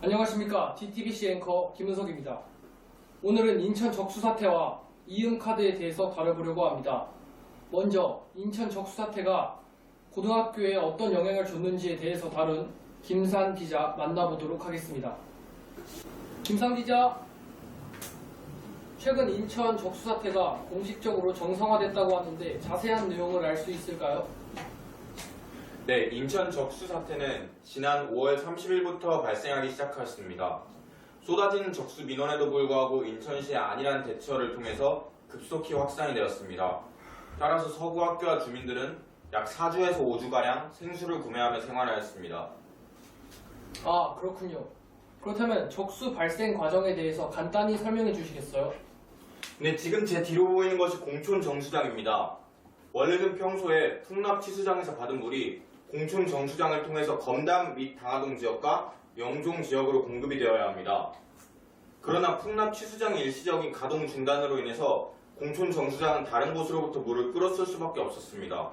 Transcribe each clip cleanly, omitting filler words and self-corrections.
안녕하십니까. DTBC 앵커 김은석입니다. 오늘은 인천 적수 사태와 이응카드에 대해서 다뤄보려고 합니다. 먼저 인천 적수 사태가 고등학교에 어떤 영향을 줬는지에 대해서 다룬 김산 기자 만나보도록 하겠습니다. 김산 기자, 최근 인천 적수 사태가 공식적으로 정상화됐다고 하는데 자세한 내용을 알 수 있을까요? 네, 인천 적수 사태는 지난 5월 30일부터 발생하기 시작하였습니다. 쏟아지는 적수 민원에도 불구하고 인천시의 안일한 대처를 통해서 급속히 확산이 되었습니다. 따라서 서구 학교와 주민들은 약 4주에서 5주가량 생수를 구매하며 생활하였습니다. 아, 그렇군요. 그렇다면 적수 발생 과정에 대해서 간단히 설명해 주시겠어요? 네, 지금 제 뒤로 보이는 것이 공촌 정수장입니다. 원래는 평소에 풍납 치수장에서 받은 물이 공촌 정수장을 통해서 검담 및 당하동 지역과 영종 지역으로 공급이 되어야 합니다. 그러나 풍납 치수장의 일시적인 가동 중단으로 인해서 공촌 정수장은 다른 곳으로부터 물을 끌어쓸 수밖에 없었습니다.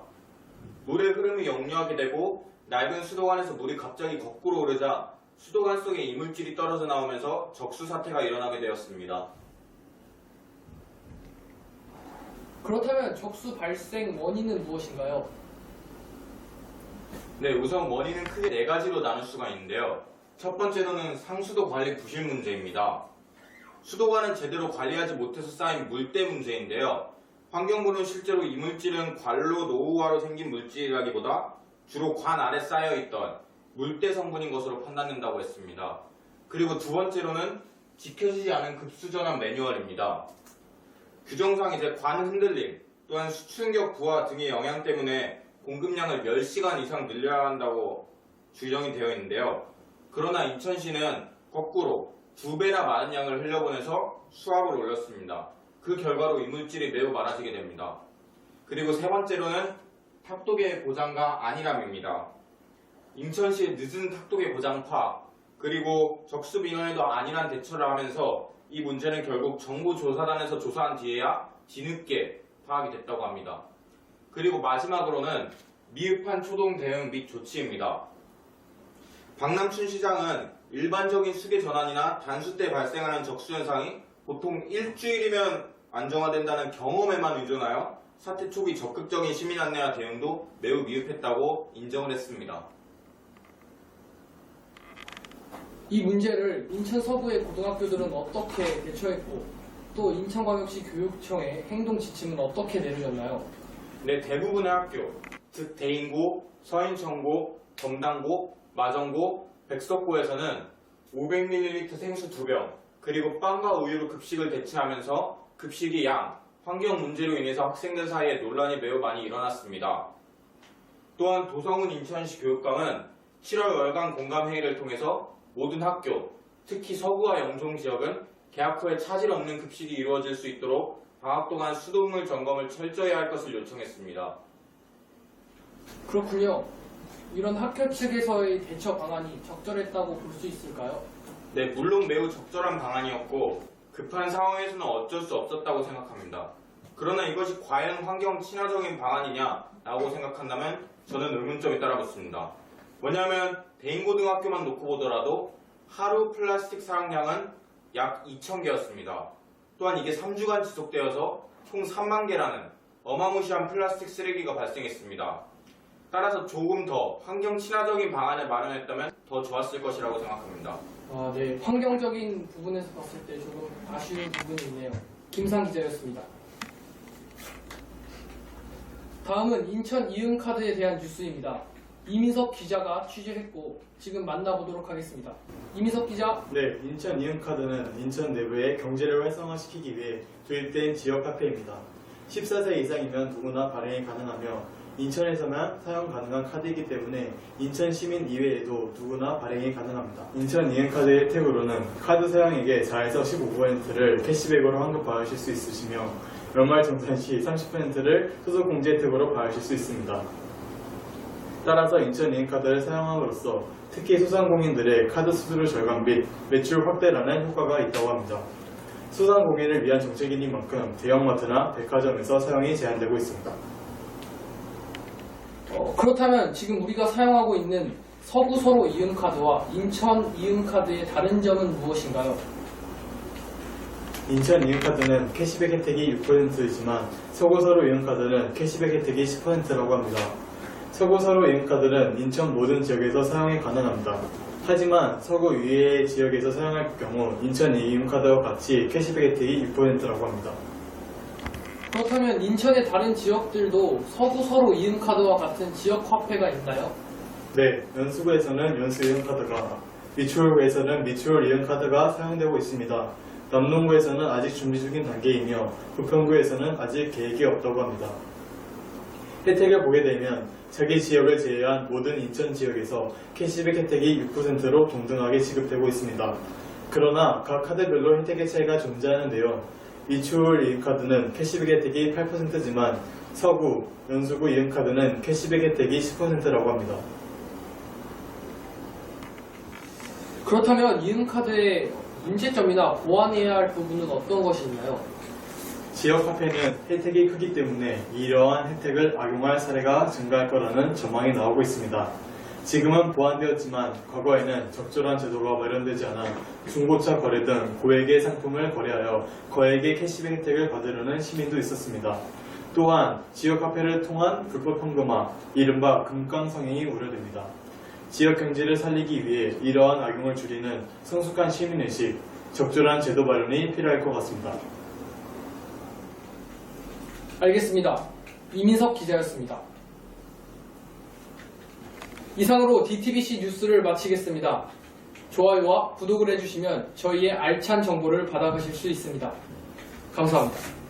물의 흐름이 역류하게 되고 낡은 수도관에서 물이 갑자기 거꾸로 오르자 수도관 속에 이물질이 떨어져 나오면서 적수 사태가 일어나게 되었습니다. 그렇다면 적수 발생 원인은 무엇인가요? 네, 우선 원인은 크게 4가지로 나눌 수가 있는데요. 첫 번째로는 상수도 관리 부실 문제입니다. 수도관은 제대로 관리하지 못해서 쌓인 물때 문제인데요. 환경부는 실제로 이 물질은 관로 노후화로 생긴 물질이라기보다 주로 관 아래 쌓여있던 물때 성분인 것으로 판단된다고 했습니다. 그리고 두 번째로는 지켜지지 않은 급수전환 매뉴얼입니다. 규정상 이제 관 흔들림 또한 수축력 부하 등의 영향 때문에 공급량을 10시간 이상 늘려야 한다고 규정이 되어 있는데요. 그러나 인천시는 거꾸로 2배나 많은 양을 흘려보내서 수압을 올렸습니다. 그 결과로 이물질이 매우 많아지게 됩니다. 그리고 세 번째로는 탁도계 보장과 안일함입니다. 인천시의 늦은 탁도계 보장 파 그리고 적수 민원에도 안일한 대처를 하면서 이 문제는 결국 정부조사단에서 조사한 뒤에야 뒤늦게 파악이 됐다고 합니다. 그리고 마지막으로는 미흡한 초동 대응 및 조치입니다. 박남춘 시장은 일반적인 수계 전환이나 단수 때 발생하는 적수 현상이 보통 일주일이면 안정화된다는 경험에만 의존하여 사태 초기 적극적인 시민 안내와 대응도 매우 미흡했다고 인정을 했습니다. 이 문제를 인천 서구의 고등학교들은 어떻게 대처했고 또 인천광역시 교육청의 행동 지침은 어떻게 내려졌나요? 네, 대부분의 학교, 즉 대인고, 서인천고, 검당고, 마정고, 백석고에서는 500ml 생수 2병, 그리고 빵과 우유로 급식을 대체하면서 급식의 양, 환경 문제로 인해서 학생들 사이에 논란이 매우 많이 일어났습니다. 또한 도성훈 인천시 교육감은 7월 월간 공감회의를 통해서 모든 학교, 특히 서구와 영종 지역은 개학 후에 차질 없는 급식이 이루어질 수 있도록 방학 동안 수돗물 점검을 철저히 할 것을 요청했습니다. 그렇군요. 이런 학교 측에서의 대처 방안이 적절했다고 볼 수 있을까요? 네, 물론 매우 적절한 방안이었고 급한 상황에서는 어쩔 수 없었다고 생각합니다. 그러나 이것이 과연 환경 친화적인 방안이냐라고 생각한다면 저는 의문점이 따라붙습니다. 뭐냐면 대인고등학교만 놓고 보더라도 하루 플라스틱 사용량은 약 2,000개였습니다. 또한 이게 3주간 지속되어서 총 3만 개라는 어마무시한 플라스틱 쓰레기가 발생했습니다. 따라서 조금 더 환경 친화적인 방안을 마련했다면 더 좋았을 것이라고 생각합니다. 아, 네. 환경적인 부분에서 봤을 때 조금 아쉬운 부분이 있네요. 김상 기자였습니다. 다음은 인천 이응카드에 대한 뉴스입니다. 이민석 기자가 취재했고 지금 만나보도록 하겠습니다. 이민석 기자. 네, 인천 이응카드는 인천 내부의 경제를 활성화시키기 위해 도입된 지역 화폐입니다. 14세 이상이면 누구나 발행이 가능하며 인천에서만 사용 가능한 카드이기 때문에 인천 시민 이외에도 누구나 발행이 가능합니다. 인천 이응카드의 혜택으로는 카드 사용액의 4에서 15%를 캐시백으로 환급받으실 수 있으시며 연말 정산 시 30%를 소속공제 혜택으로 받으실 수 있습니다. 따라서 인천 이응카드를 사용함으로써 특히 소상공인들의 카드 수수료 절감 및 매출 확대라는 효과가 있다고 합니다. 소상공인을 위한 정책인 만큼 대형마트나 백화점에서 사용이 제한되고 있습니다. 그렇다면 지금 우리가 사용하고 있는 서구 서로 이음카드와 인천 이음카드의 다른 점은 무엇인가요? 인천 이음카드는 캐시백 혜택이 6%이지만 서구 서로 이음카드는 캐시백 혜택이 10%라고 합니다. 서구 서로 이음카드는 인천 모든 지역에서 사용이 가능합니다. 하지만 서구 이외의 지역에서 사용할 경우 인천 이음카드와 같이 캐시백 혜택이 6%라고 합니다. 그렇다면 인천의 다른 지역들도 서구 서로 이음카드와 같은 지역 화폐가 있나요? 네, 연수구에서는 연수 이음카드가, 미추홀구에서는 미추홀 이음카드가 사용되고 있습니다. 남농구에서는 아직 준비 중인 단계이며 부평구에서는 아직 계획이 없다고 합니다. 혜택을 보게 되면 자기 지역을 제외한 모든 인천 지역에서 캐시백 혜택이 6%로 동등하게 지급되고 있습니다. 그러나 각 카드별로 혜택의 차이가 존재하는데요. 미추홀 이음카드는 캐시백 혜택이 8%지만 서구, 연수구 이음카드는 캐시백 혜택이 10%라고 합니다. 그렇다면 이음카드의 문제점이나 보완해야 할 부분은 어떤 것이 있나요? 지역 화폐는 혜택이 크기 때문에 이러한 혜택을 악용할 사례가 증가할 거라는 전망이 나오고 있습니다. 지금은 보완되었지만 과거에는 적절한 제도가 마련되지 않아 중고차 거래 등 고액의 상품을 거래하여 거액의 캐시백 혜택을 받으려는 시민도 있었습니다. 또한 지역 화폐를 통한 불법 현금화, 이른바 금강 성행이 우려됩니다. 지역 경제를 살리기 위해 이러한 악용을 줄이는 성숙한 시민의식, 적절한 제도 마련이 필요할 것 같습니다. 알겠습니다. 이민석 기자였습니다. 이상으로 DTBC 뉴스를 마치겠습니다. 좋아요와 구독을 해주시면 저희의 알찬 정보를 받아가실 수 있습니다. 감사합니다.